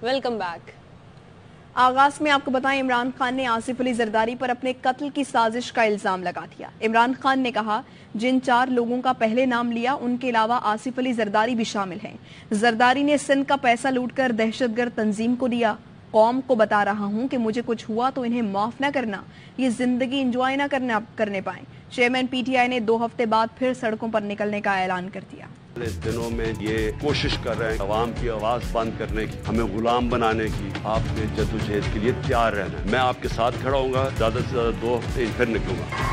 Welcome back. آغاز میں آپ کو بتائیں، عمران خان نے آصف علی زرداری پر اپنے قتل کی سازش کا الزام لگا دیا۔ عمران خان نے کہا جن 4 لوگوں کا پہلے نام لیا ان کے علاوہ آصف علی زرداری بھی شامل ہیں۔ زرداری نے سندھ کا پیسہ لوٹ کر دہشت گرد تنظیم کو دیا۔ قوم کو بتا رہا ہوں کہ مجھے کچھ ہوا تو انہیں معاف نہ کرنا، یہ زندگی انجوائے نہ کرنے پائیں۔ چیئرمین پی ٹی آئی نے 2 ہفتے بعد پھر سڑکوں پر نکلنے کا اعلان کر دیا۔ اس دنوں میں یہ کوشش کر رہے ہیں عوام کی آواز بند کرنے کی، ہمیں غلام بنانے کی۔ آپ نے جدوجہد کے لیے تیار رہنا ہے، میں آپ کے ساتھ کھڑا ہوں گا، زیادہ سے زیادہ 2 ہفتے پھر نکلوں گا۔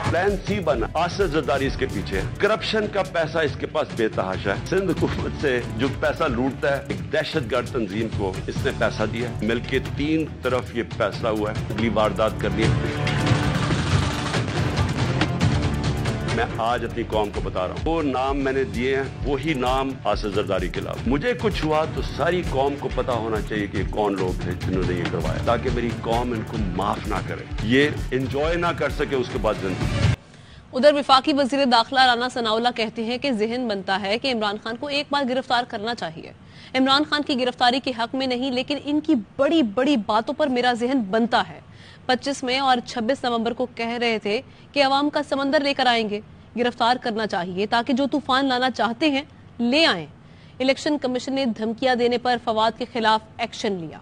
پلان سی بنا، آصف زرداری اس کے پیچھے ہے، کرپشن کا پیسہ اس کے پاس بے تحاشا ہے۔ سندھ حکومت سے جو پیسہ لوٹتا ہے، ایک دہشت گرد تنظیم کو اس نے پیسہ دیا ہے، مل کے 3 طرف یہ فیصلہ ہوا ہے اگلی واردات کرنی ہے۔ میں آج اپنی قوم کو بتا رہا ہوں، وہ نام میں نے دیے ہیں وہی نام آصف زرداری کے علاوہ۔ مجھے کچھ ہوا تو ساری قوم کو پتا ہونا چاہیے کہ کون لوگ تھے جنہوں نے یہ کروایا، تاکہ میری قوم ان کو معاف نہ کرے، یہ انجوائے نہ کر سکے اس کے بعد زندگی۔ ادھر وفاقی وزیر داخلہ رانا ثناء اللہ کہتے ہیں کہ ذہن بنتا ہے کہ عمران خان کو ایک بار گرفتار کرنا چاہیے۔ عمران خان کی گرفتاری کے حق میں نہیں، لیکن ان کی بڑی بڑی باتوں پر میرا ذہن بنتا ہے۔ 25 مئی اور 26 نومبر کو کہہ رہے تھے کہ عوام کا سمندر لے کر آئیں گے، گرفتار کرنا چاہیے تاکہ جو طوفان لانا چاہتے ہیں لے آئیں۔ الیکشن کمیشن نے دھمکیاں دینے پر فواد کے خلاف ایکشن لیا۔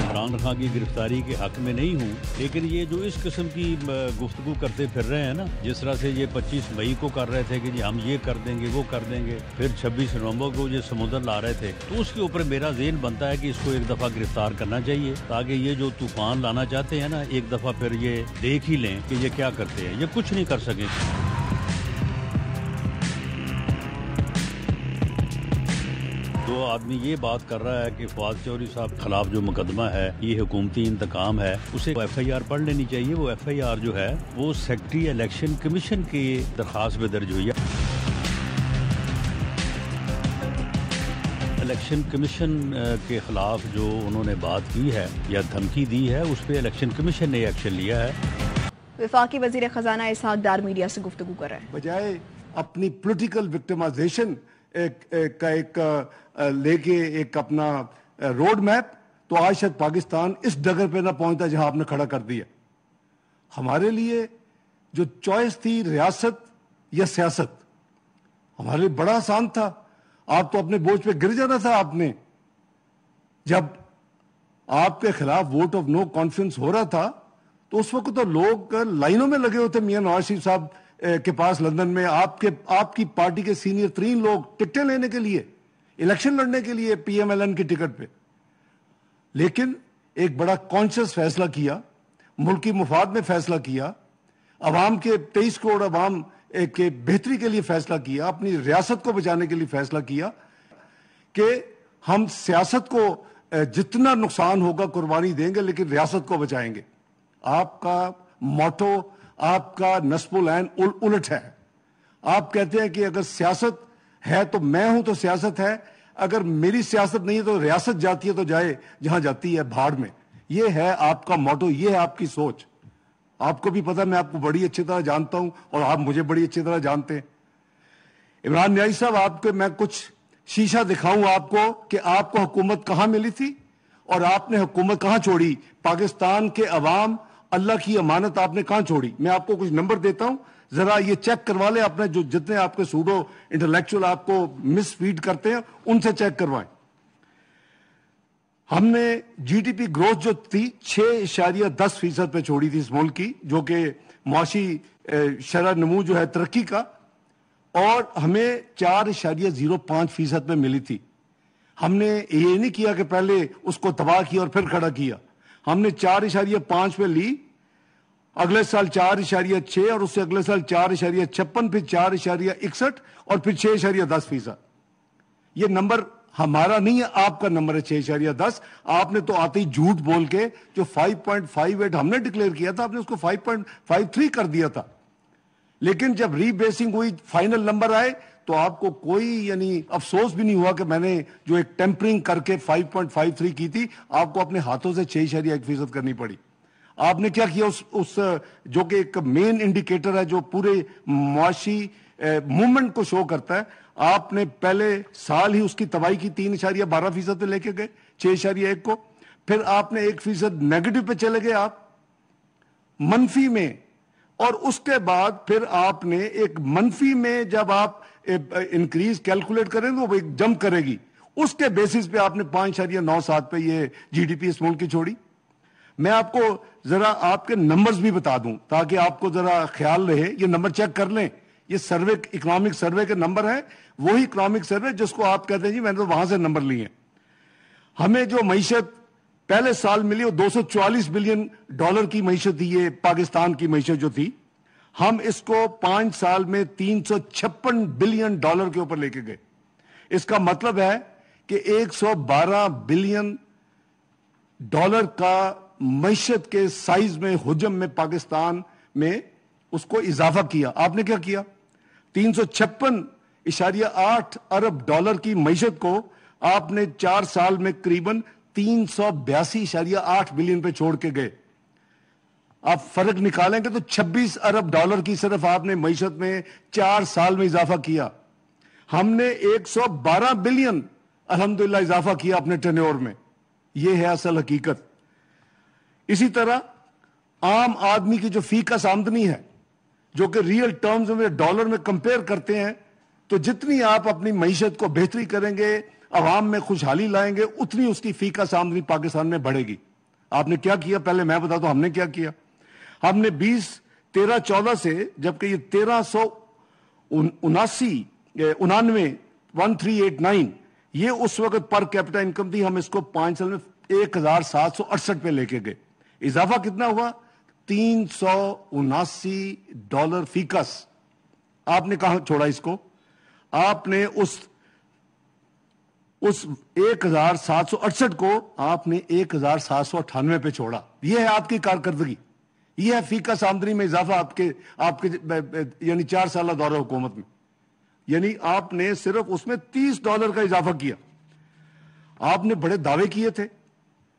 عمران خان کی گرفتاری کے حق میں نہیں ہوں، لیکن یہ جو اس قسم کی گفتگو کرتے پھر رہے ہیں نا، جس طرح سے یہ 25 مئی کو کر رہے تھے کہ جی ہم یہ کر دیں گے وہ کر دیں گے، پھر 26 نومبر کو یہ سمندر لا رہے تھے، تو اس کے اوپر میرا ذہن بنتا ہے کہ اس کو ایک دفعہ گرفتار کرنا چاہیے، تاکہ یہ جو طوفان لانا چاہتے ہیں نا، ایک دفعہ پھر یہ دیکھ ہی لیں کہ یہ کیا کرتے ہیں، یہ کچھ نہیں کر سکیں۔ تو آدمی یہ بات کر رہا ہے کہ فواد چودھری صاحب کے خلاف جو مقدمہ ہے یہ حکومتی انتقام ہے، اسے ایف آئی آر پڑھ لینی چاہیے۔ وہ ایف آئی آر جو ہے وہ سیکرٹری الیکشن کمیشن کی درخواست میں درج ہوئی ہے۔ الیکشن کمیشن کے خلاف جو انہوں نے بات کی ہے یا دھمکی دی ہے، اس پہ الیکشن کمیشن نے ایکشن لیا ہے۔ وفاقی وزیر خزانہ اسحاق ڈار میڈیا سے گفتگو کر رہے ہیں۔ بجائے اپنی پولیٹیکل وکٹمائزیشن کا ایک لے کے ایک اپنا روڈ میپ، تو آج شاید پاکستان اس ڈگر پہ نہ پہنچتا جہاں آپ نے کھڑا کر دیا۔ ہمارے لیے جو چوائس تھی ریاست یا سیاست، ہمارے لیے بڑا آسان تھا۔ آپ تو اپنے بوجھ پہ گر جانا تھا۔ آپ نے جب آپ کے خلاف ووٹ آف نو کانفیڈنس ہو رہا تھا تو اس وقت تو لوگ لائنوں میں لگے ہوتے میاں نواز شریف صاحب کے پاس لندن میں، آپ کی پارٹی کے سینئر 3 لوگ ٹکٹیں لینے کے لیے، الیکشن لڑنے کے لیے پی ایم ایل این کی ٹکٹ پہ۔ لیکن ایک بڑا کانشیس فیصلہ کیا، ملکی مفاد میں فیصلہ کیا، عوام کے 23 کروڑ عوام کے بہتری کے لیے فیصلہ کیا، اپنی ریاست کو بچانے کے لیے فیصلہ کیا کہ ہم سیاست کو جتنا نقصان ہوگا قربانی دیں گے لیکن ریاست کو بچائیں گے۔ آپ کا موٹو، آپ کا نصب العین الٹ ہے۔ آپ کہتے ہیں کہ اگر سیاست ہے تو میں ہوں تو سیاست ہے، اگر میری سیاست نہیں ہے تو ریاست جاتی ہے تو جائے جہاں جاتی ہے بھاڑ میں۔ یہ ہے آپ کا موٹو، یہ ہے آپ کی سوچ۔ آپ کو بھی پتا، میں آپ کو بڑی اچھی طرح جانتا ہوں اور آپ مجھے بڑی اچھی طرح جانتے ہیں۔ عمران نیازی صاحب، آپ کو میں کچھ شیشہ دکھاؤں آپ کو کہ آپ کو حکومت کہاں ملی تھی اور آپ نے حکومت کہاں چھوڑی۔ پاکستان کے عوام، اللہ کی امانت آپ نے کہاں چھوڑی۔ میں آپ کو کچھ نمبر دیتا ہوں، ذرا یہ چیک کروا لیں اپنے، جو جتنے آپ کے سوڈو انٹلیکچوئل آپ کو مس فیڈ کرتے ہیں ان سے چیک کروائیں۔ ہم نے جی ڈی پی گروتھ جو تھی 6.10% پہ چھوڑی تھی اس ملک کی، جو کہ معاشی شرح نمو جو ہے ترقی کا، اور ہمیں 4.05% پہ ملی تھی۔ ہم نے یہ نہیں کیا کہ پہلے اس کو تباہ کیا اور پھر کھڑا کیا، ہم نے 4.5 پہ لی، اگلے سال 4.6 اور اس سے اگلے سال 4.56، پھر 4.61 اور پھر 6.10%۔ یہ نمبر ہمارا نہیں ہے، آپ کا نمبر ہے 6.10۔ آپ نے تو آتے ہی جھوٹ بول کے جو 5.58 ہم نے ڈکلیئر کیا تھا، آپ نے اس کو 5.53 کر دیا تھا۔ لیکن جب ری بیسنگ ہوئی، فائنل نمبر آئے تو آپ کو کوئی افسوس بھی نہیں ہوا کہ میں نے جو ایک ٹیمپرنگ کر کے 5.53 کی تھی، آپ کو اپنے ہاتھوں سے 6.1% کرنی پڑی۔ آپ نے کیا کیا، اس جو کہ ایک مین انڈیکیٹر ہے جو پورے معاشی मूवमेंट को शो करता है। आपने पहले साल ही उसकी तबाही की 3.12% पे लेके गए 6.1 को, फिर आपने 1% नेगेटिव पे चले गए आप मनफी में, और उसके बाद फिर आपने एक मनफी में जब आप इंक्रीज कैलकुलेट करें तो वो एक जंप करेगी, उसके बेसिस पे आपने 5.97 पे ये जीडीपी इस मुल्क की छोड़ी। मैं आपको जरा आपके नंबर्स भी बता दूं ताकि आपको जरा ख्याल रहे, ये नंबर चेक कर लें, ये सर्वे इकोनॉमिक सर्वे के नंबर है, वही इकोनॉमिक सर्वे जिसको आप कहते हैं जी मैंने तो वहां से नंबर लिए। हमें जो मईशत पहले साल मिली वो $244 बिलियन की मईशत थी, ये पाकिस्तान की मईशत जो थी, हम इसको 5 साल में $356 बिलियन के ऊपर लेके गए। इसका मतलब है कि $112 बिलियन का मईशत के साइज में, हुजम में पाकिस्तान में उसको इजाफा किया। आपने क्या किया? 356.8 अरब डॉलर की मईशत को आपने 4 साल में करीबन 382.8 बिलियन पे छोड़ के गए। आप फर्क निकालेंगे तो 26 अरब डॉलर की सिर्फ आपने मईशत में 4 साल में इजाफा किया। हमने 112 बिलियन अल्हम्दुलिल्लाह इजाफा किया अपने टेन्योर में। यह है असल हकीकत। इसी तरह आम आदमी की जो फीकस आमदनी है, जो कि रियल टर्म्स में डॉलर में कंपेयर करते हैं, तो जितनी आप अपनी मईशत को बेहतरी करेंगे, अवाम में खुशहाली लाएंगे, उतनी उसकी फीकस आमदनी पाकिस्तान में बढ़ेगी। आपने क्या किया पहले मैं बता दूं, हमने क्या किया। हमने 2013-14 से, जबकि ये 1389 ये उस वक्त पर कैपिटा इनकम थी, हम इसको 5 साल में 1768 पे लेके गए। इजाफा कितना हुआ? $379 फीकस। आपने कहां छोड़ा इसको? आपने उस 1768 को आपने 1798 पे छोड़ा। यह है आपकी कारकर्दगी, यह है फीकस आमदनी में इजाफा आपके यानी 4 साल दौरे हुकूमत में। यानी आपने सिर्फ उसमें $30 का इजाफा किया। आपने बड़े दावे किए थे,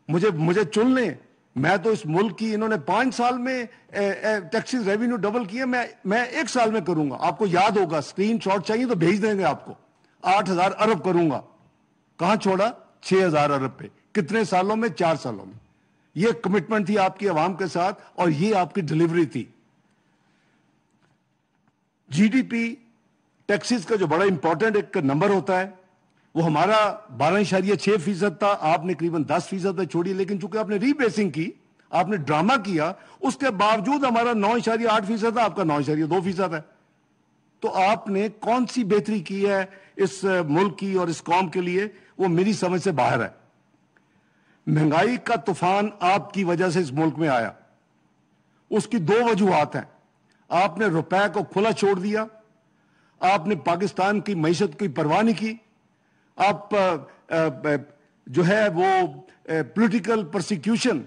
मुझे चुन लें, मैं तो इस मुल्क की, इन्होंने 5 साल में टैक्सेस रेवेन्यू डबल किए, मैं 1 साल में करूंगा। आपको याद होगा, स्क्रीन शॉट चाहिए तो भेज देंगे आपको। 8,000 अरब करूंगा। कहां छोड़ा? 6,000 अरब पे। कितने सालों में? 4 सालों में। यह कमिटमेंट थी आपकी आवाम के साथ और यह आपकी डिलीवरी थी। जीडीपी टैक्सेस का जो बड़ा इंपॉर्टेंट एक नंबर होता है, वो हमारा 12.6% था, आपने करीबन 10% पे छोड़ी। लेकिन चूंकि आपने रीबेसिंग की, आपने ड्रामा किया, उसके बावजूद हमारा 9.8% था, आपका 9.2% है। तो आपने कौन सी बेहतरी की है इस मुल्क की और इस कौम के लिए, वो मेरी समझ से बाहर है। महंगाई का तूफान आपकी वजह से इस मुल्क में आया। उसकी 2 वजूहात हैं। आपने रुपए को खुला छोड़ दिया, आपने पाकिस्तान की मईशत की परवाह नहीं की, आप जो है वो पॉलिटिकल प्रोसिक्यूशन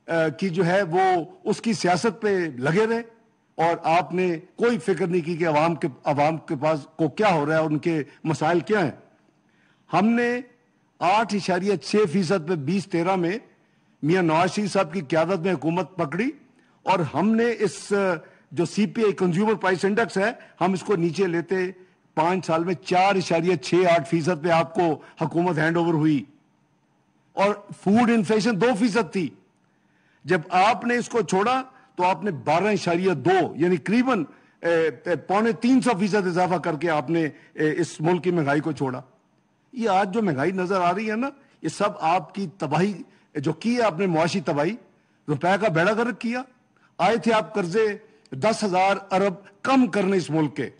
की जो है वो उसकी सियासत पे लगे रहे, और आपने कोई फिक्र नहीं की कि अवाम के पास को क्या हो रहा है, उनके मसाइल क्या हैं। हमने 8.6% पे 2013 में मियां नवाज शरीफ साहब की क़यादत में हुकूमत पकड़ी, और हमने इस जो सीपीआई कंज्यूमर प्राइस इंडेक्स है, हम इसको नीचे लेते 5 साल में 4.68% पे आपको हुकूमत हैंड ओवर हुई। और फूड इन्फ्लेशन 2% थी। जब आपने इसको छोड़ा तो आपने 12.2 यानी करीबन 250% इजाफा करके आपने इस मुल्क की महंगाई को छोड़ा। ये आज जो महंगाई नजर आ रही है ना, ये सब आपकी तबाही जो की है आपने, मुआशी तबाही, रुपए का बेड़ा गर्क किया। आए थे आप कर्जे 10,000 अरब कम करने इस मुल्क के।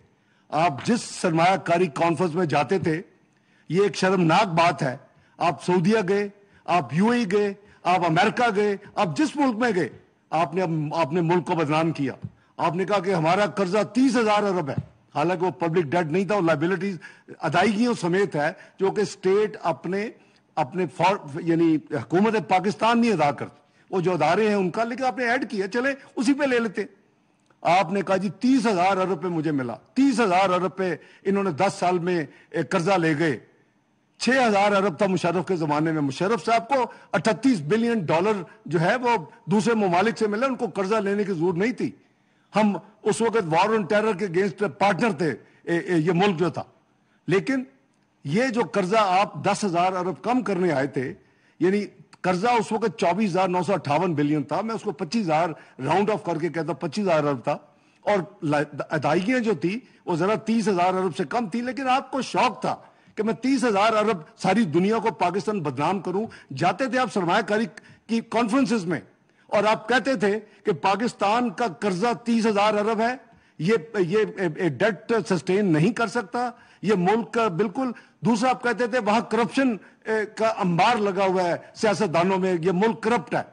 आप जिस सरमायाकारी कॉन्फ्रेंस में जाते थे, ये एक शर्मनाक बात है, आप सऊदीया गए, आप यूएई गए, आप अमेरिका गए, आप जिस मुल्क में गए, आपने मुल्क को बदनाम किया। आपने कहा कि हमारा कर्जा 30,000 अरब है, हालांकि वो पब्लिक डेट नहीं था, वो लाइबिलिटीज अदायगियों समेत है, जो कि स्टेट अपने यानी हुकूमत पाकिस्तान नहीं अदा करती, वो जो अदारे हैं उनका, लेकिन आपने ऐड किया, चले उसी पे ले लेते। आपने कहा जी 30,000 अरब पे मुझे मिला, 30,000 अरब पे इन्होंने 10 साल में कर्जा ले गए। 6,000 अरब था मुशर्रफ के जमाने में। मुशर्रफ साहब को $38 बिलियन जो है वो दूसरे ममालिक से मिला, उनको कर्जा लेने की जरूरत नहीं थी। हम उस वक्त वॉर ऑन टेरर के अगेंस्ट पार्टनर थे ये मुल्क जो था। लेकिन ये जो कर्जा आप 10,000 अरब कम करने आए थे, यानी कर्जा उस वक्त 24,958 बिलियन था, मैं उसको 25,000 राउंड ऑफ करके कहता 25,000 अरब था, और अदायगियां जो थी वो जरा 30,000 अरब से कम थी। लेकिन आपको शौक था कि मैं 30,000 अरब सारी दुनिया को पाकिस्तान बदनाम करूं। जाते थे आप सरमायाकारी की कॉन्फ्रेंसेस में और आप कहते थे कि पाकिस्तान का कर्जा 30,000 अरब है, ये डेट सस्टेन नहीं कर सकता, ये मुल्क का बिल्कुल। दूसरा आप कहते थे वहां करप्शन का अंबार लगा हुआ है सियासतदानों में, ये मुल्क करप्ट है।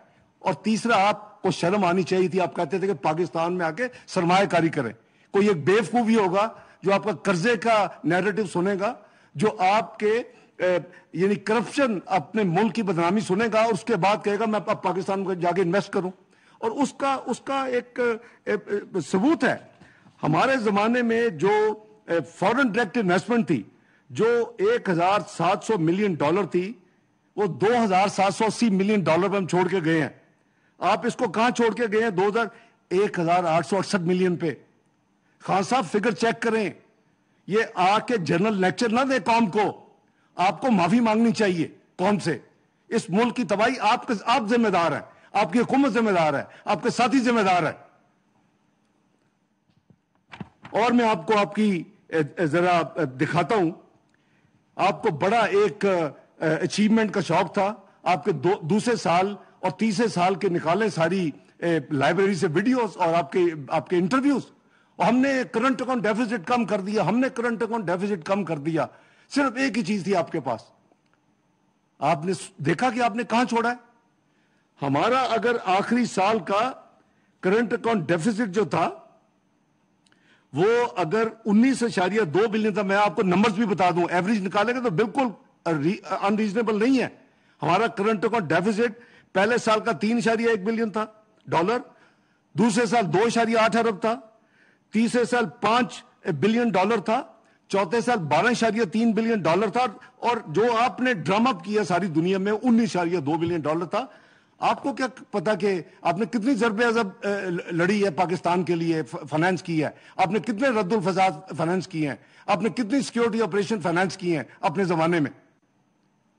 और तीसरा आपको शर्म आनी चाहिए थी, आप कहते थे कि पाकिस्तान में आके सरमायाकारी करें। कोई एक बेवकूफ भी होगा जो आपका कर्जे का नैरेटिव सुनेगा, जो आपके यानी करप्शन अपने मुल्क की बदनामी सुनेगा और उसके बाद कहेगा मैं अब पाकिस्तान में जाके इन्वेस्ट करूं। और उसका एक सबूत है। हमारे जमाने में जो फॉरेन डायरेक्ट इन्वेस्टमेंट थी जो 1,700 मिलियन डॉलर थी, वो 2,780 मिलियन डॉलर पर हम छोड़ के गए हैं। आप इसको कहां छोड़ के गए हैं? 1,868 मिलियन पे। खान साहब फिगर चेक करें, ये आके जनरल लेक्चर ना दे कौम को, आपको माफी मांगनी चाहिए कौम से। इस मुल्क की तबाही आप जिम्मेदार हैं, आपकी हुकूमत जिम्मेदार है, आपके साथी जिम्मेदार है। और मैं आपको आपकी जरा दिखाता हूं। आपको बड़ा एक अचीवमेंट का शौक था, आपके दूसरे साल और तीसरे साल के निकाले सारी लाइब्रेरी से वीडियोस और आपके इंटरव्यूज, और हमने करंट अकाउंट डेफिसिट कम कर दिया, हमने करंट अकाउंट डेफिसिट कम कर दिया। सिर्फ एक ही चीज थी आपके पास, आपने देखा कि आपने कहां छोड़ा है। हमारा अगर आखिरी साल का करंट अकाउंट डेफिसिट जो था वो अगर 19.2 बिलियन था, मैं आपको नंबर्स भी बता दूं, एवरेज निकालेंगे तो बिल्कुल अनरीजनेबल नहीं है। हमारा करंट अकाउंट डेफिसिट पहले साल का 3.1 बिलियन था डॉलर, दूसरे साल 2.8 अरब था, तीसरे साल 5 बिलियन डॉलर था, चौथे साल 12.3 बिलियन डॉलर था, और जो आपने ड्रम अप किया सारी दुनिया में 19.2 बिलियन डॉलर था। आपको क्या पता कि आपने कितनी ज़रबे अज़ब लड़ी है पाकिस्तान के लिए, फाइनेंस की है, आपने कितने रद्दुल फसाद फाइनेंस किए हैं, आपने कितनी सिक्योरिटी ऑपरेशन फाइनेंस किए हैं अपने जमाने में,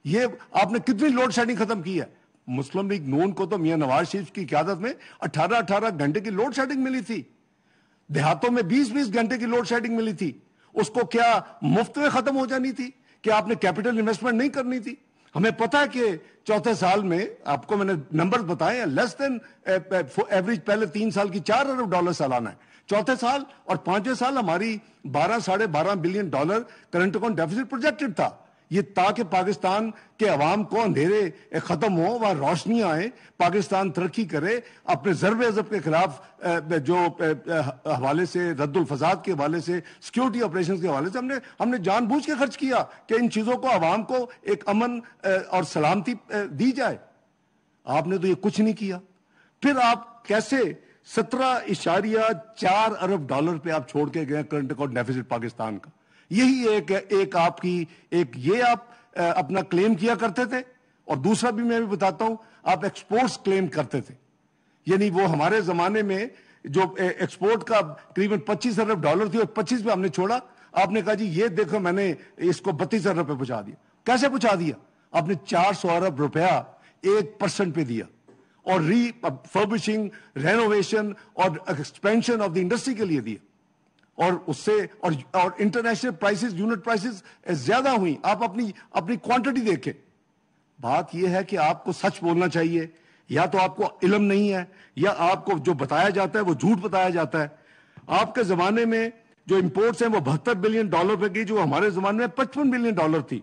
ये आपने कितनी लोड शेडिंग खत्म की है। मुस्लिम लीग नून को तो मियां नवाज शरीफ की क़यादत में 18-18 घंटे की लोड शेडिंग मिली थी, देहातों में 20-20 घंटे की लोड शेडिंग मिली थी। उसको क्या मुफ्त में खत्म हो जानी थी? क्या आपने कैपिटल इन्वेस्टमेंट नहीं करनी थी? हमें पता है कि चौथे साल में, आपको मैंने नंबर्स बताए, लेस देन एवरेज पहले 3 साल की 4 अरब डॉलर सालाना है, चौथे साल और पांचवें साल हमारी 12-12.5 billion dollar current account deficit projected था। ये ताकि पाकिस्तान के अवाम को अंधेरे खत्म हो, वहां रोशनी आए, पाकिस्तान तरक्की करे, अपने ज़रबे अज़ब के खिलाफ जो हवाले से, रद्दुल फसाद के हवाले से, सिक्योरिटी ऑपरेशंस के हवाले से हमने जानबूझ के खर्च किया कि इन चीजों को अवाम को एक अमन और सलामती दी जाए। आपने तो ये कुछ नहीं किया। फिर आप कैसे 17.4 अरब डॉलर पे आप छोड़ के गए करंट अकाउंट डेफिसिट पाकिस्तान का। यही एक आपकी ये आप अपना क्लेम किया करते थे। और दूसरा भी मैं भी बताता हूं, आप एक्सपोर्ट्स क्लेम करते थे, यानी वो हमारे जमाने में जो एक्सपोर्ट का करीबन 25 अरब डॉलर थी और 25 पे हमने छोड़ा। आपने कहा जी ये देखो मैंने इसको 32 अरब पे पहुंचा दिया। कैसे पहुंचा दिया? आपने 400 अरब रुपया 1% पे दिया और रीफर्बिशिंग, रेनोवेशन और एक्सपेंशन ऑफ द इंडस्ट्री के लिए दिया, और उससे और इंटरनेशनल प्राइसेस, यूनिट प्राइसेस ज्यादा हुई। आप अपनी क्वांटिटी देखें। बात यह है कि आपको सच बोलना चाहिए, या तो आपको इल्म नहीं है या आपको जो बताया जाता है वो झूठ बताया जाता है। आपके जमाने में जो इंपोर्ट्स हैं वो 72 बिलियन डॉलर पे गई, जो हमारे जमाने में 55 बिलियन डॉलर थी।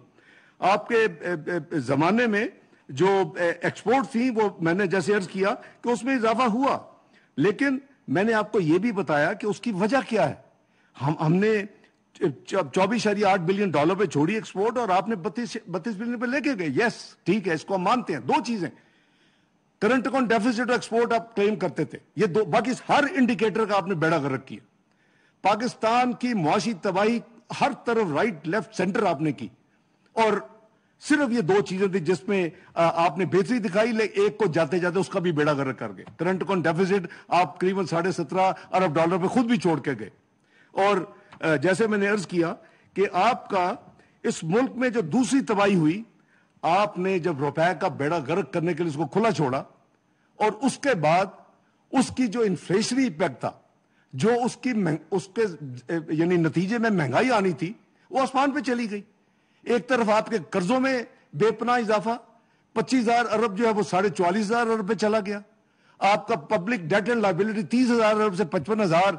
आपके जमाने में जो एक्सपोर्ट थी वो मैंने जैसे अर्ज किया कि उसमें इजाफा हुआ, लेकिन मैंने आपको यह भी बताया कि उसकी वजह क्या है। हमने 24.8 बिलियन डॉलर पे छोड़ी एक्सपोर्ट और आपने 32 बिलियन पे लेके गए। यस ठीक है, इसको हम मानते हैं। दो चीजें, करंट अकाउंट डेफिसिट और एक्सपोर्ट आप क्लेम करते थे, ये दो, बाकी हर इंडिकेटर का आपने बेड़ा गर्क किया। पाकिस्तान की मुआशी तबाही हर तरफ, राइट लेफ्ट सेंटर आपने की, और सिर्फ ये दो चीजें थी जिसमें आपने बेहतरी दिखाई, लेकिन एक को जाते जाते उसका भी बेड़ा गर्क कर गए। करंट अकाउंट डेफिसिट आप करीबन 17.5 अरब डॉलर पे खुद भी छोड़ के गए। और जैसे मैंने अर्ज किया कि आपका इस मुल्क में जो दूसरी तबाही हुई, आपने जब रुपए का बेड़ा गर्क करने के लिए उसको खुला छोड़ा और उसके बाद उसकी जो इन्फ्लेशनरी इम्पैक्ट था, जो उसके यानी नतीजे में महंगाई आनी थी, वो आसमान पे चली गई। एक तरफ आपके कर्जों में बेपनाह इजाफा, 25,000 अरब जो है वो 44,500 अरब पे चला गया। आपका पब्लिक डेट एंड लायबिलिटी 30,000 अरब से 55,000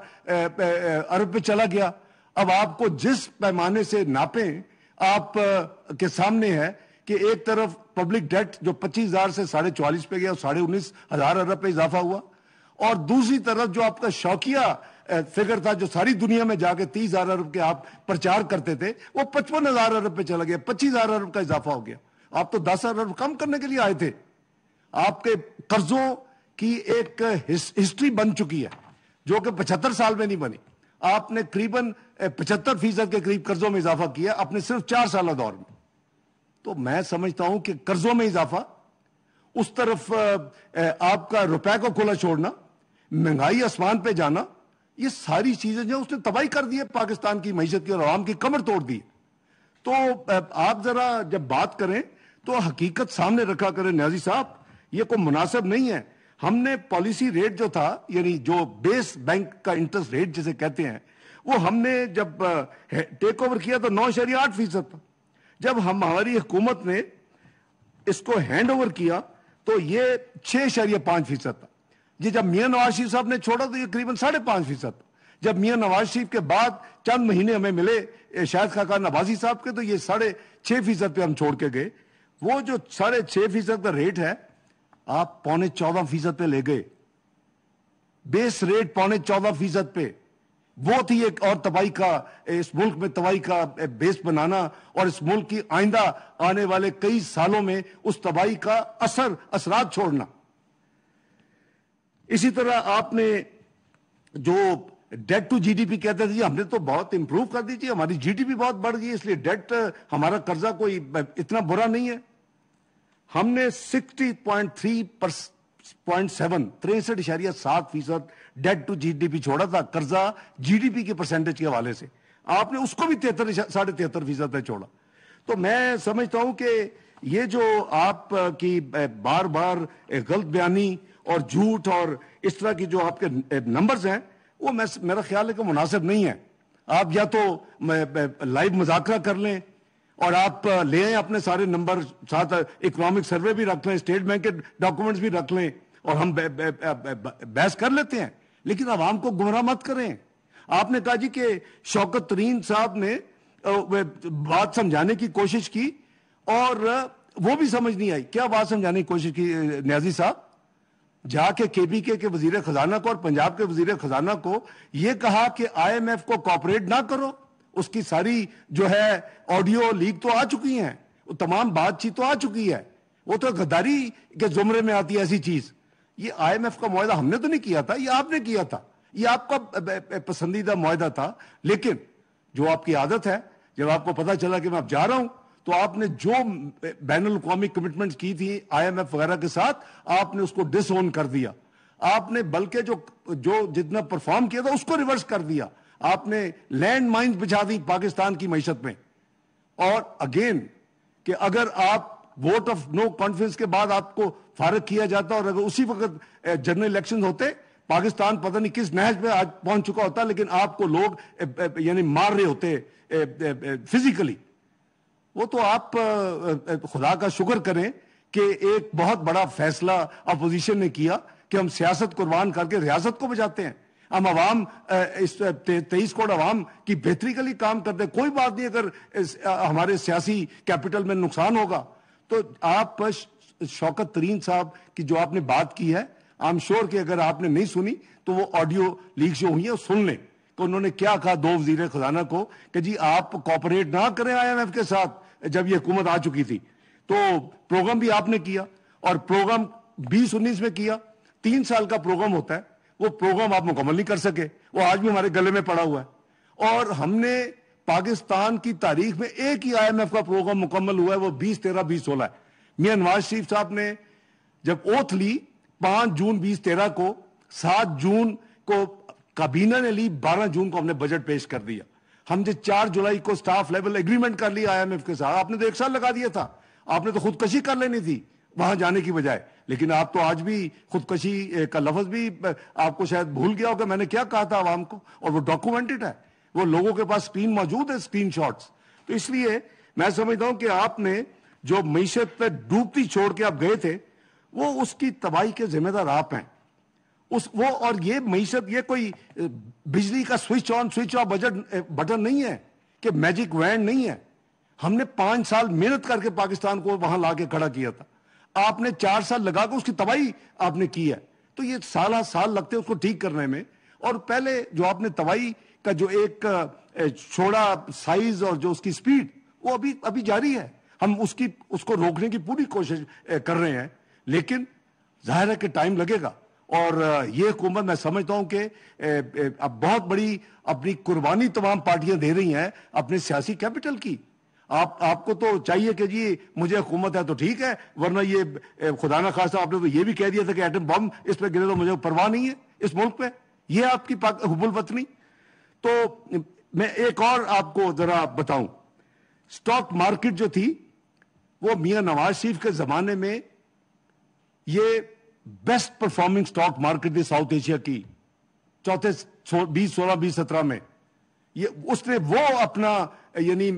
अरब पे चला गया। अब आपको जिस पैमाने से नापें, आप के सामने है कि एक तरफ पब्लिक डेट जो 25,000 से 44,500 पे गया, 19,500 अरब पे इजाफा हुआ, और दूसरी तरफ जो आपका शौकिया फिगर था जो सारी दुनिया में जाके 30,000 अरब के आप प्रचार करते थे, वो 55,000 अरब पे चला गया, 25,000 अरब का इजाफा हो गया। आप तो 10,000 अरब कम करने के लिए आए थे। आपके कर्जों की एक हिस्ट्री बन चुकी है जो कि 75 साल में नहीं बनी। आपने करीबन 75% के करीब कर्जों में इजाफा किया अपने सिर्फ 4 साल दौर में। तो मैं समझता हूं कि कर्जों में इजाफा, उस तरफ आपका रुपए को खुला छोड़ना, महंगाई आसमान पे जाना, ये सारी चीजें जो उसने तबाही कर दी है पाकिस्तान की मईशत की और आवाम की कमर तोड़ दी। तो आप जरा जब बात करें तो हकीकत सामने रखा करें न्याजी साहब, ये कोई मुनासिब नहीं है। हमने पॉलिसी रेट जो था, यानी जो बेस बैंक का इंटरेस्ट रेट जिसे कहते हैं, वो हमने जब टेक ओवर किया तो 9.8% था। जब हमारी हुकूमत ने इसको हैंड ओवर किया तो ये 6.5% था। ये जब मियां नवाज शरीफ साहब ने छोड़ा तो ये करीबन 5.5% था। जब मियां नवाज शरीफ के बाद चंद महीने हमें मिले शाहिद खाकान नवाजी साहब के, तो ये 6.5% पे हम छोड़ के गए। वो जो 6.5% का रेट है, आप 14.25% पे ले गए। बेस रेट 14.25% पे, वो थी एक और तबाही का, इस मुल्क में तबाही का बेस बनाना और इस मुल्क की आइंदा आने वाले कई सालों में उस तबाही का असरात छोड़ना। इसी तरह आपने जो डेट टू जीडीपी कहते थे, हमने तो बहुत इंप्रूव कर दी थी, हमारी जीडीपी बहुत बढ़ गई, इसलिए डेट, हमारा कर्जा कोई इतना बुरा नहीं है। हमने 63.7% डेट टू जीडीपी छोड़ा था, कर्जा जीडीपी के परसेंटेज के हवाले से। आपने उसको भी 73.5% पे छोड़ा। तो मैं समझता हूं कि ये जो आप की बार बार गलत बयानी और झूठ और इस तरह की जो आपके नंबर्स हैं, वो मेरा ख्याल है कि मुनासिब नहीं है। आप या तो लाइव मुज़ाकरा कर लें और आप ले आए अपने सारे नंबर, साथ इकोनॉमिक सर्वे भी रख लें, स्टेट बैंक के डॉक्यूमेंट्स भी रख लें और हम बहस कर लेते हैं, लेकिन आवाम को गुमराह मत करें। आपने कहा जी कि शौकत तरीन साहब ने बात समझाने की कोशिश की और वो भी समझ नहीं आई। क्या बात समझाने की कोशिश की न्याजी साहब? जाके केबीके के वजीर खजाना को और पंजाब के वजीर खजाना को यह कहा कि IMF को कॉपरेट ना करो। उसकी सारी जो है ऑडियो लीक तो आ चुकी हैं, वो तमाम बातचीत तो आ चुकी है, वो तो गद्दारी के जुमरे में आती है ऐसी चीज। ये IMF का मुआहदा हमने तो नहीं किया था, ये आपने किया था, ये आपका पसंदीदा मुआहदा था। लेकिन जो आपकी आदत है, जब आपको पता चला कि मैं अब जा रहा हूं, तो आपने जो बैनुल अक़वामी कमिटमेंट्स की थी IMF वगैरह के साथ, आपने उसको डिसओन कर दिया। आपने बल्कि जो जितना परफॉर्म किया था उसको रिवर्स कर दिया। आपने लैंड माइन्स बिछा दी पाकिस्तान की मईशत में। और अगेन कि अगर आप वोट ऑफ नो कॉन्फिडेंस के बाद आपको फारिग किया जाता और अगर उसी वक्त जनरल इलेक्शन होते, पाकिस्तान पता नहीं किस नहज पे आज पहुंच चुका होता, लेकिन आपको लोग यानी मार रहे होते फिजिकली। वो तो आप खुदा का शुक्र करें कि एक बहुत बड़ा फैसला अपोजिशन ने किया कि हम सियासत कुर्बान करके रियासत को बचाते हैं। हम अवाम, इस 23 करोड़ अवाम की बेहतरी के लिए काम करते हैं। कोई बात नहीं अगर हमारे सियासी कैपिटल में नुकसान होगा। तो आप शौकत तरीन साहब की जो आपने बात की है, आई एम श्योर कि अगर आपने नहीं सुनी तो वो ऑडियो लीक जो हुई है सुन लें कि उन्होंने क्या कहा दो वजीर खजाना को कि जी आप कॉपरेट ना करें IMF के साथ जब ये हुकूमत आ चुकी थी। तो प्रोग्राम भी आपने किया और प्रोग्राम 2019 में किया। 3 साल का प्रोग्राम होता है, वो प्रोग्राम आप मुकम्मल नहीं कर सके, वो आज भी हमारे गले में पड़ा हुआ है। और हमने पाकिस्तान की तारीख में एक ही IMF का प्रोग्राम मुकम्मल हुआ है, वो 2013 2016 है। मियां नवाज शरीफ साहब ने जब ओथ ली 5 जून 2013 को, 7 जून को काबीना ने ली, 12 जून को हमने बजट पेश कर दिया। ہم نے 4 جولائی کو سٹاف لیول ایگریمنٹ کر لیا IMF کے ساتھ. آپ نے تو 1 سال لگا دیا تھا. آپ نے تو خودکشی کر لینی تھی وہاں جانے کی بجائے. لیکن آپ تو آج بھی خودکشی کا لفظ بھی آپ کو شاید بھول گیا ہوگا میں نے کیا کہا تھا عوام کو, اور وہ ڈاکومنٹڈ ہے, وہ لوگوں کے پاس اسکرین موجود ہے, اسکرین شاٹس. تو اس لیے میں سمجھتا ہوں کہ آپ نے جو معیشت پہ ڈوبتی چھوڑ کے آپ گئے تھے, وہ اس کی تباہی کے ذمہ دار آپ ہیں. وہ اور یہ معیشت یہ کوئی بجلی کا switch on switch off button نہیں ہے کہ میجک وینڈ نہیں ہے. ہم نے 5 سال محنت کر کے پاکستان کو وہاں لا کے کھڑا کیا تھا. آپ نے 4 سال لگا کے اس کی تباہی آپ نے کی ہے. تو یہ سال لگتے اس کو ٹھیک کرنے میں. اور پہلے جو آپ نے تباہی کا جو ایک چھوڑا سائز اور جو اس کی سپیڈ, وہ ابھی جاری ہے. ہم اس کو روکنے کی پوری کوشش کر رہے ہیں, لیکن ظاہر ہے کہ ٹائم لگے گا. اور یہ حکومت میں سمجھتا ہوں کہ اب بہت بڑی اپنی قربانی تمام پارٹیاں دے رہی ہیں اپنے سیاسی کیپٹل کی. آپ کو تو چاہیے کہ جی مجھے حکومت ہے تو ٹھیک ہے, ورنہ یہ خدا نہ خواستہ آپ نے تو یہ بھی کہہ دیا تھا کہ ایٹم بم اس پہ گرے تو مجھے پرواہ نہیں ہے اس ملک پہ. یہ آپ کی حب الوطنی. تو میں ایک اور آپ کو ذرا بتاؤں, سٹاک مارکیٹ جو تھی وہ میاں نواز شریف کے زمانے میں یہ بیسٹ پرفارمنگ سٹاک مارکیٹ تھی ساؤتھ ایشیا کی, چوتھے 2016-2017 میں. یہ اس نے وہ اپنا یعنی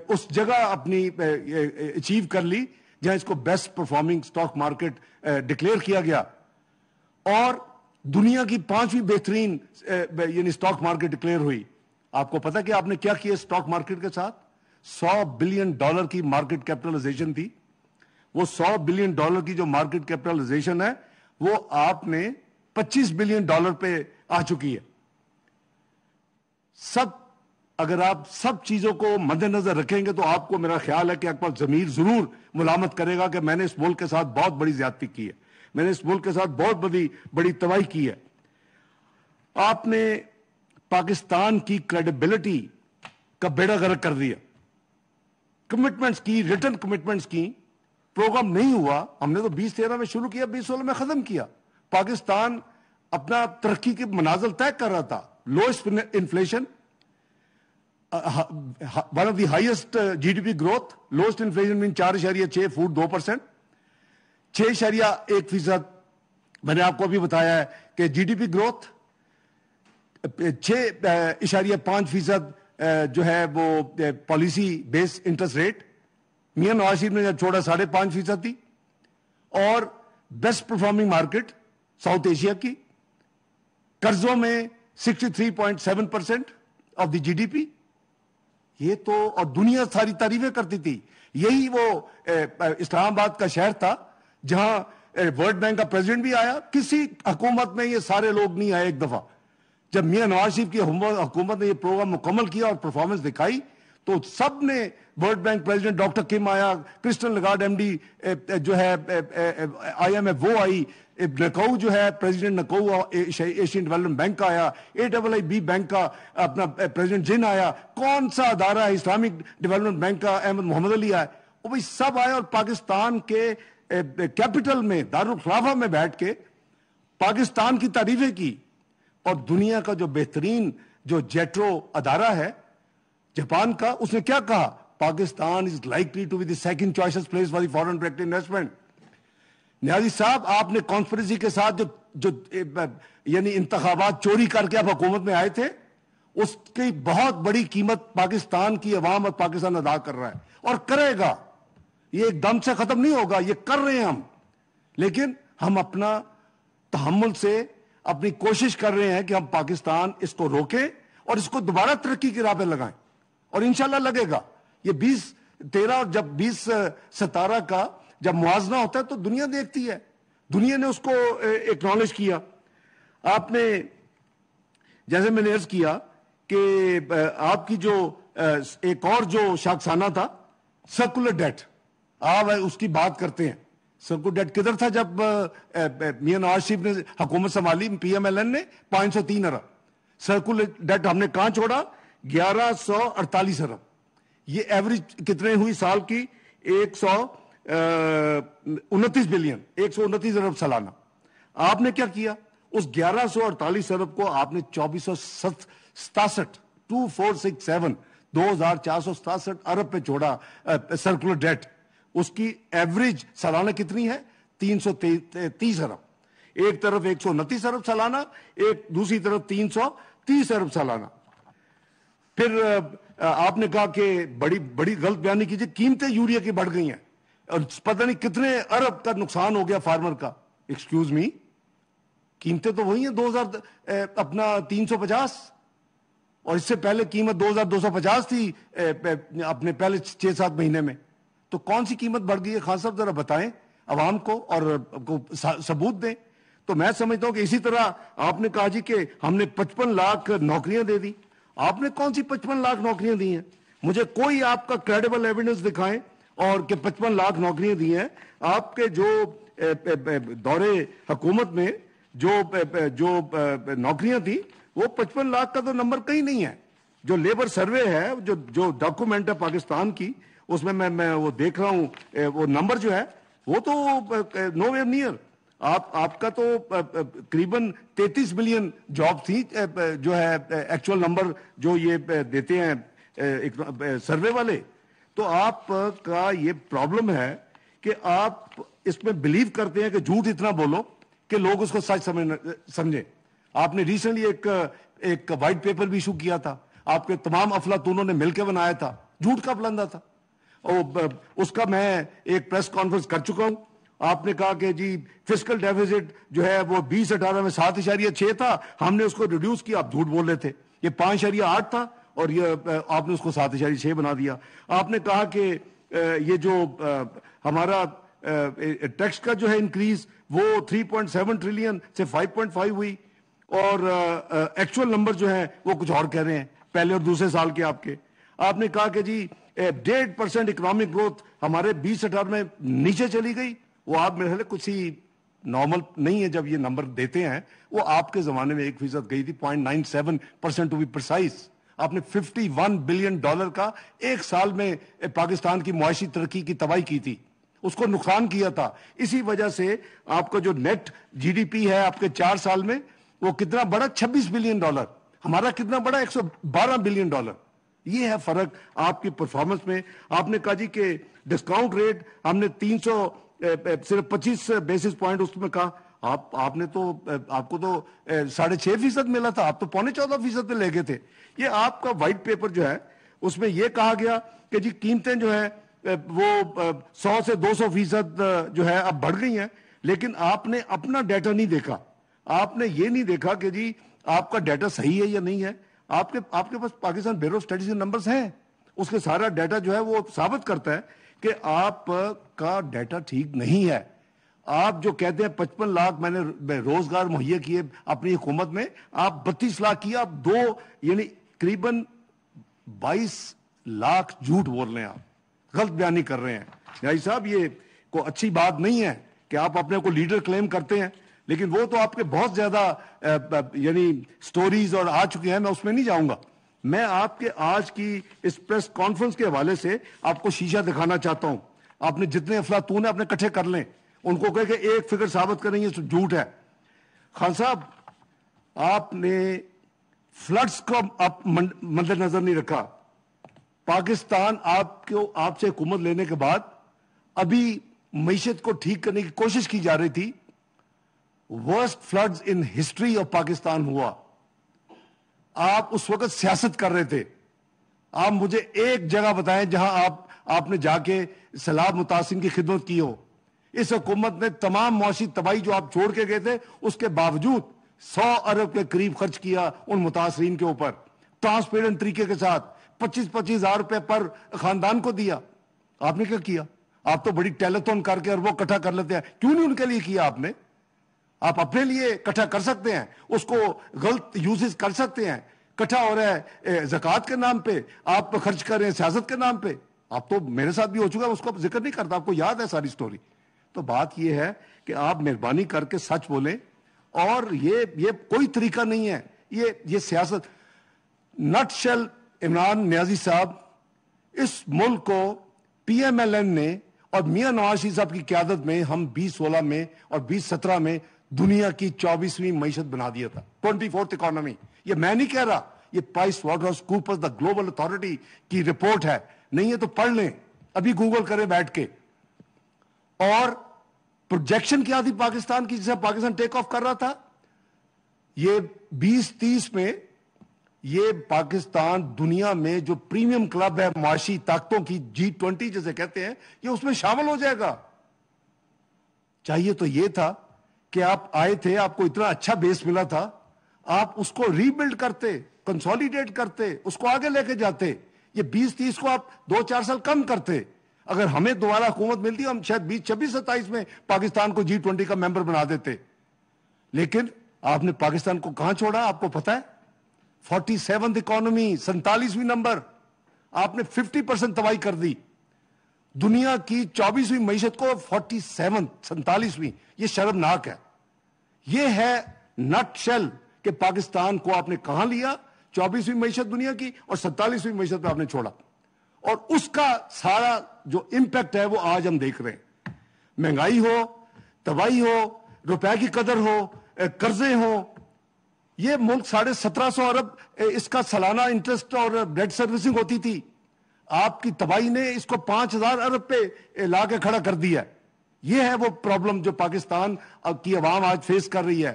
اس جگہ اپنی اچیو کر لی جہاں اس کو best performing stock market declare کیا گیا, اور دنیا کی 5ویں بہترین یعنی سٹاک مارکیٹ ڈکلیئر ہوئی. آپ کو پتا کہ آپ نے کیا کیا سٹاک مارکیٹ کے ساتھ؟ $100 بلین کی مارکیٹ کیپٹلائزیشن تھی. وہ $100 بلین کی جو مارکیٹ کیپٹلائزیشن ہے وہ آپ نے $25 بلین پہ آ چکی ہے. اگر آپ سب چیزوں کو مد نظر رکھیں گے تو آپ کو میرا خیال ہے کہ آپ کا ضمیر ضرور ملامت کرے گا کہ میں نے اس ملک کے ساتھ بہت بڑی زیادتی کی ہے, میں نے اس ملک کے ساتھ بہت بڑی تباہی کی ہے. آپ نے پاکستان کی کریڈیبلٹی کا بیڑا غرق کر دیا. کمٹمنٹس کی, ریٹن کمٹمنٹس کی, پروگرام نہیں ہوا. ہم نے تو 2013 میں شروع کیا, 2016 میں ختم کیا. پاکستان اپنا ترقی کے منازل طے کر رہا تھا. Lowest inflation, one of the highest GDP growth, lowest inflation مین 4.6, فوڈ 2%, 6.1%. میں نے آپ کو ابھی بتایا ہے کہ GDP گروتھ 6.5% جو ہے وہ پالیسی بیس انٹرسٹ ریٹ میاں نواز شریف نے جب چھوڑا 5.5% تھی. اور best performing market south Asia کی, قرضوں میں 63.7% آف دی GDP. یہ تو, اور دنیا ساری تعریفیں کرتی تھی. یہی وہ اسلام آباد کا شہر تھا جہاں ورلڈ بینک کا پریزیڈنٹ بھی آیا. کسی حکومت میں یہ سارے لوگ نہیں آئے ایک دفعہ. جب میاں نواز شریف کی حکومت نے یہ پروگرام مکمل کیا اور پرفارمنس دکھائی تو سب نے, ورلڈ بینک پریزیڈنٹ ڈاکٹر کم آیا, کرسٹن لگارڈ MD جو ہے IMF وہ آئی, نکو جو ہے پریزیڈنٹ نکو ایشین ڈیولپمنٹ بینک کا آیا, AIIB بینک کا اپنا پریزیڈنٹ جن آیا, کون سا ادارہ ہے اسلامک ڈیولپمنٹ بینک کا احمد محمد علی آئے, وہ بھائی سب آئے اور پاکستان کے کیپٹل میں دارالخلافہ میں بیٹھ کے پاکستان کی تعریفیں کی. اور دنیا کا جو بہترین جو جیٹرو ادارہ ہے جاپان کا, اس نے کیا کہا؟ Pakistan is likely to be the second choices place for the foreign direct investment. Niazi صاحب, آپ نے کانسپریسی کے ساتھ جو یعنی انتخابات چوری کر کے آپ حکومت میں آئے تھے, اس کی بہت بڑی قیمت پاکستان کی عوام اور پاکستان ادا کر رہا ہے اور کرے گا. یہ ایک دم سے ختم نہیں ہوگا, یہ کر رہے ہیں ہم. لیکن ہم اپنا تحمل سے اپنی کوشش کر رہے ہیں کہ ہم پاکستان اس کو روکیں اور اس کو دوبارہ ترقی کی راہ پہ لگائیں, اور انشاءاللہ لگے گا. یہ 2013 اور جب 2017 کا جب موازنہ ہوتا ہے تو دنیا دیکھتی ہے, دنیا نے اس کو ایکنالج کیا. آپ نے جیسے میں نے عرض کیا کہ آپ کی جو ایک اور جو شاخسانہ تھا سرکولر ڈیٹ, آپ اس کی بات کرتے ہیں. سرکولر ڈیٹ کدھر تھا جب میاں نواز شریف نے حکومت سنبھالی, PMLN نے 503 ارب. سرکولر ڈیٹ ہم نے کہاں چھوڑا؟ 1148 ارب. یہ ایوریج کتنے ہوئی سال کی؟ 129 بلین, 129 ارب سالانہ. آپ نے کیا کیا؟ اس 1148 ارب کو آپ نے 2467 2467 2467 अरब पे छोड़ा सर्कुलर डेट। उसकी एवरेज सालाना कितनी है? 330 अरब। एक तरफ 129 अरब सालाना, एक दूसरी तरफ 330 अरब सालाना। फिर आपने कहा कि बड़ी बड़ी गलत बयानी कीजिए, कीमतें यूरिया की बढ़ गई हैं और पता नहीं कितने अरब का नुकसान हो गया फार्मर का। एक्सक्यूज मी, कीमतें तो वही हैं 350, और इससे पहले कीमत 2250 थी अपने पहले 6-7 महीने में। तो कौन सी कीमत बढ़ गई है? खान साहब जरा बताएं अवाम को और सबूत दें। तो मैं समझता हूं कि इसी तरह आपने कहा जी कि हमने 55 लाख नौकरियां दे दी। आपने कौन सी 55 लाख नौकरियां दी हैं? मुझे कोई आपका क्रेडिबल एविडेंस दिखाएं और कि 55 लाख नौकरियां दी हैं। आपके जो दौरे हुकूमत में जो नौकरियां थी वो 55 लाख का तो नंबर कहीं नहीं है। जो लेबर सर्वे है, जो डॉक्यूमेंट है पाकिस्तान की, उसमें मैं वो देख रहा हूं, वो नंबर जो है वो तो नोवेयर नियर। आपका तो करीबन 33 मिलियन जॉब थी, जो है एक्चुअल नंबर जो ये देते हैं सर्वे वाले। तो आपका ये प्रॉब्लम है कि आप इसमें बिलीव करते हैं कि झूठ इतना बोलो कि लोग उसको सच समझे। आपने रिसेंटली एक वाइट पेपर भी इशू किया था, आपके तमाम अफलातूनों ने मिलकर बनाया था, झूठ का फलंदा था। और उसका मैं एक प्रेस कॉन्फ्रेंस कर चुका हूं। आपने कहा कि जी फिस्कल डेफिसिट जो है वो 2018 में 7.6 था, हमने उसको रिड्यूस किया। आप झूठ बोल रहे थे, ये 5.8 था और ये आपने उसको 7.6 बना दिया। आपने कहा कि ये जो हमारा टैक्स का जो है इंक्रीज वो 3.7 ट्रिलियन से 5.5 हुई, और एक्चुअल नंबर जो है वो कुछ और कह रहे हैं पहले और दूसरे साल के आपके। आपने कहा कि जी 1.5% इकोनॉमिक ग्रोथ हमारे 2018 में नीचे चली गई। वो आप मेरे ख्याल कुछ ही नॉर्मल नहीं है जब ये नंबर देते हैं। वो आपके जमाने में 1% गई थी, 0.97% टू बी प्रिसाइज। आपने $51 बिलियन का एक साल में पाकिस्तान की मुआशी तरक्की की तबाही की थी, उसको नुकसान किया था। इसी वजह से आपका जो नेट जीडीपी है आपके 4 साल में वो कितना बड़ा? $26 बिलियन। हमारा कितना बड़ा? $112 बिलियन। ये है फर्क आपकी परफॉर्मेंस में। आपने कहा जी कि डिस्काउंट रेट हमने सिर्फ 25 बेसिस पॉइंट उसमें कहा। आपने तो आपको तो 6.5% मिला था, आप तो 14.25% पे ले गए थे। ये आपका व्हाइट पेपर जो है उसमें यह कहा गया कि जी कीमतें जो है वो 100 से 200% जो है अब बढ़ गई हैं, लेकिन आपने अपना डाटा नहीं देखा। आपने ये नहीं देखा कि जी आपका डाटा सही है या नहीं है। आपके पास पाकिस्तान ब्यूरो ऑफ स्टडीज के नंबर्स हैं, उसके सारा डाटा जो है वो साबित करता है कि आपका डाटा ठीक नहीं है। आप जो कहते हैं 55 लाख मैंने रोजगार मुहैया किए अपनी हुकूमत में, आप 32 लाख किया, आप यानी करीबन 22 लाख झूठ बोल रहे हैं, आप गलत बयानी कर रहे हैं। भाई साहब, ये कोई अच्छी बात नहीं है कि आप अपने को लीडर क्लेम करते हैं, लेकिन वो तो आपके बहुत ज्यादा यानी स्टोरीज और आ चुके हैं, मैं उसमें नहीं जाऊंगा। मैं आपके आज की इस प्रेस कॉन्फ्रेंस के हवाले से आपको शीशा दिखाना चाहता हूं। आपने जितने अफलातून है अपने इकट्ठे कर लें, उनको कह के एक फिगर साबित करेंगे झूठ है। खान साहब, आपने फ्लड्स को आप मद्देनजर नहीं रखा। पाकिस्तान आपसे हुकूमत लेने के बाद अभी मईशत को ठीक करने की कोशिश की जा रही थी। Worst floods in history of Pakistan हुआ। आप उस वक्त सियासत कर रहे थे। आप मुझे एक जगह बताएं जहां आपने जाके सैलाब मुतासिन की खिदमत की हो। इस हुकूमत ने तमाम मुआशी तबाही जो आप छोड़ के गए थे, उसके बावजूद 100 अरब के करीब खर्च किया उन मुतासरीन के ऊपर, ट्रांसपेरेंट तरीके के साथ 25-25 हजार रुपए पर खानदान को दिया। आपने क्या किया? आप तो बड़ी टेलीथॉन करके अरबों इकट्ठा कर लेते हैं, क्यों नहीं उनके लिए किया आपने? आप अपने लिए इकट्ठा कर सकते हैं, उसको गलत यूजेस कर सकते हैं। इकट्ठा हो रहा है ज़कात के नाम पे, आप खर्च कर रहे हैं सियासत के नाम पे। आप तो मेरे साथ भी हो चुका है, उसको जिक्र नहीं करता, आपको याद है सारी स्टोरी। तो बात यह है कि आप मेहरबानी करके सच बोलें, और ये कोई तरीका नहीं है ये सियासत। नटशेल इमरान नियाजी साहब, इस मुल्क को PMLN ने और मियां नवाज शरीफ साहब की क्यादत में हम 2016 में और 2017 में दुनिया की 24वीं मईशत बना दिया था, 24th इकोनॉमी। ये मैं नहीं कह रहा, یہ price واٹرہاؤس Coopers the global authority کی رپورٹ ہے, نہیں ہے تو پڑھ لیں, ابھی گوگل کریں بیٹھ کے. اور پروجیکشن کیا تھی پاکستان کی جسے پاکستان ٹیک آف کر رہا تھا, یہ 2030 میں یہ پاکستان دنیا میں جو پریمیم کلب ہے معاشی طاقتوں کی G20 جسے کہتے ہیں, یہ اس میں شامل ہو جائے گا. چاہیے تو یہ تھا کہ آپ آئے تھے, آپ کو اتنا اچھا بیس ملا تھا, آپ اس کو ری بلڈ کرتے, کنسولیڈیٹ کرتے, اس کو آگے لے کے جاتے. یہ 20-30 کو آپ 2-4 سال کم کرتے. اگر ہمیں دوبارہ حکومت ملتی ہم شاید 2026-27 میں پاکستان کو G20 کا ممبر بنا دیتے. لیکن آپ نے پاکستان کو کہاں چھوڑا آپ کو پتا ہے؟ 47 اکانومی, 47ویں نمبر. آپ نے 50% تباہی کر دی. دنیا کی 24ویں معیشت کو 47ویں, یہ شرمناک ہے. یہ ہے نٹ شیل کہ پاکستان کو آپ نے کہاں لیا, 24ویں معیشت دنیا کی, اور 47ویں معیشت پہ آپ نے چھوڑا. اور اس کا سارا جو امپیکٹ ہے وہ آج ہم دیکھ رہے ہیں. مہنگائی ہو, تباہی ہو, روپے کی قدر ہو, قرضے ہوں. یہ ملک 1750 ارب اس کا سالانہ انٹرسٹ اور ڈیٹ سروسنگ ہوتی تھی. آپ کی تباہی نے اس کو 5000 ارب پہ لا کے کھڑا کر دیا. یہ ہے وہ پرابلم جو پاکستان کی عوام آج فیس کر رہی ہے.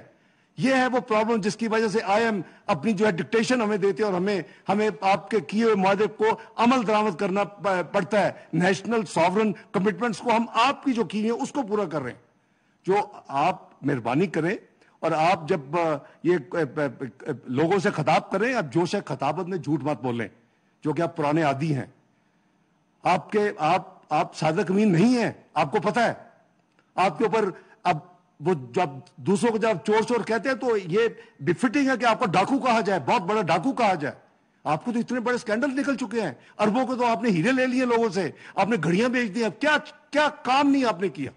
یہ ہے وہ پرابلم جس کی وجہ سے IM اپنی جو ہے ڈکٹیشن ہمیں دیتے ہیں, اور ہمیں آپ کے کیے ہوئے معاہدے کو عمل درآمد کرنا پڑتا ہے. نیشنل ساورن کمٹمنٹس کو ہم آپ کی جو کی ہیں اس کو پورا کر رہے ہیں. جو آپ مہربانی کریں اور آپ جب یہ لوگوں سے خطاب کریں, آپ جوش خطابت میں جھوٹ مت بولیں, جو کہ آپ پرانے عادی ہیں. آپ صادق امین نہیں ہیں, آپ کو پتہ ہے. آپ کے اوپر اب وہ جب دوسروں کو جب چور کہتے ہیں تو یہ بفٹنگ ہے کہ آپ کو ڈاکو کہا جائے, بہت بڑا ڈاکو کہا جائے. آپ کو تو اتنے بڑے سکینڈل نکل چکے ہیں, اربوں کو تو آپ نے ہیرے لے لیے لوگوں سے, آپ نے گھڑیاں بیچ دی. کیا کام نہیں آپ نے کیا.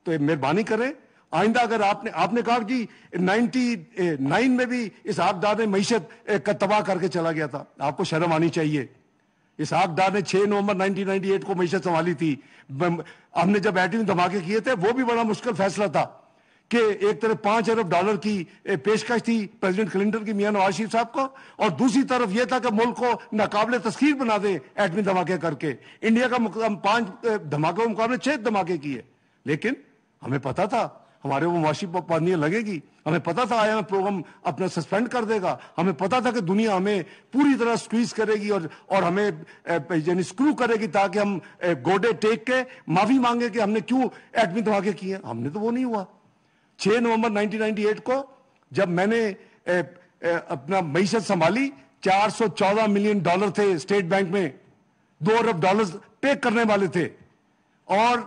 تو مہربانی کریں آئندہ, اگر آپ نے کہا جی 99 میں بھی اسحاق ڈار نے معیشت کا تباہ کر کے چلا گیا تھا, آپ کو شرم آنی چاہیے. اسحاق ڈار نے 6 نومبر 1998 کو معیشت سنبھالی تھی. ہم نے جب ایٹمی دھماکے کیے تھے وہ بھی بڑا مشکل فیصلہ تھا کہ ایک طرف $5 ارب کی پیشکش تھی پریزیڈنٹ کلنٹن کی میاں نواز شریف صاحب کو, اور دوسری طرف یہ تھا کہ ملک کو ناقابل تسخیر بنا دیں ایٹمی دھماکے کر کے. انڈیا کا 5 دھماکوں کے مقابلے 6 دھماکے کیے. لیکن ہمیں پتا تھا ہمارے وہ معاشی پابندیاں لگے گی, ہمیں پتا تھا IMF پروگرام اپنا سسپینڈ کر دے گا, ہمیں پتا تھا کہ دنیا ہمیں پوری طرح سکویز کرے گی اور ہمیں یعنی سکرو کرے گی تاکہ ہم گوڈے ٹیک کے معافی مانگے کہ ہم نے کیوں ایٹمی دھماکے کیے. ہم نے تو وہ نہیں ہوا. 6 نومبر 1998 کو جب میں نے اپنا معیشت سنبھالی, $414 ملین تھے اسٹیٹ بینک میں, $2 ارب پے کرنے والے تھے. اور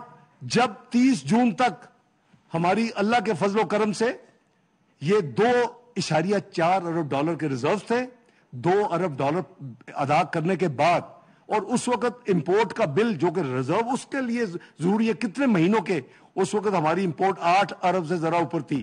جب 30 جون تک ہماری اللہ کے فضل و کرم سے یہ $2.4 ارب کے ریزرو تھے, $2 ارب ادا کرنے کے بعد, اور اس وقت امپورٹ کا بل جو کہ ریزرو اس کے لیے ضروری ہے کتنے مہینوں کے, اس وقت ہماری امپورٹ 8 ارب سے ذرا اوپر تھی.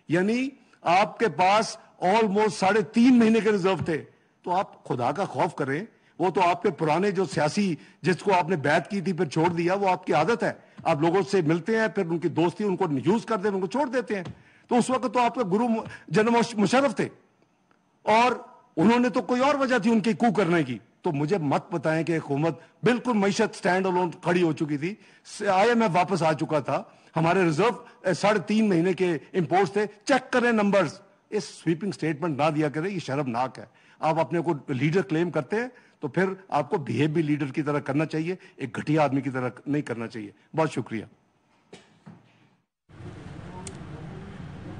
یعنی آپ کے پاس آلموسٹ 3.5 مہینے کے ریزرو تھے. تو آپ خدا کا خوف کریں, وہ تو آپ کے پرانے جو سیاسی جس کو آپ نے بیعت کی تھی پھر چھوڑ دیا, وہ آپ کی عادت ہے. آپ لوگوں سے ملتے ہیں, پھر ان کی دوستی ان کو یوز کر دیں, ان کو چھوڑ دیتے ہیں. تو اس وقت تو آپ کے گرو جنرل مشرف تھے, اور انہوں نے تو کوئی اور وجہ تھی ان کی کو کرنے کی. تو مجھے مت بتائیں کہ حکومت بالکل معیشت سٹینڈ الون کھڑی ہو چکی تھی, IMF واپس آ چکا تھا, ہمارے ریزرو 3.5 مہینے کے امپورٹس تھے. چیک کریں نمبرز, اس سویپنگ سٹیٹمنٹ نہ دیا کریں, یہ شرمناک ہے. آپ اپنے کو لیڈر کلیم کرتے ہیں تو پھر آپ کو بہیو بھی لیڈر کی طرح کرنا چاہیے, ایک گھٹیا آدمی کی طرح نہیں کرنا چاہیے. بہت شکریہ.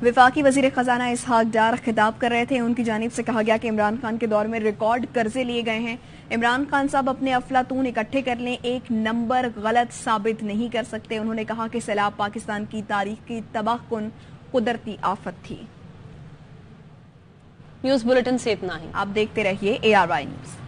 وفاقی وزیر خزانہ اسحاق ڈار خطاب کر رہے تھے. ان کی جانب سے کہا گیا کہ عمران خان کے دور میں ریکارڈ قرضے لیے گئے ہیں. عمران خان صاحب اپنے افلاطون اکٹھے کر لیں, ایک نمبر غلط ثابت نہیں کر سکتے. انہوں نے کہا کہ سیلاب پاکستان کی تاریخ کی تباہ کن قدرتی آفت تھی. نیوز بلیٹن سے اتنا ہی. آپ دیکھتے رہیے ARY نیوز.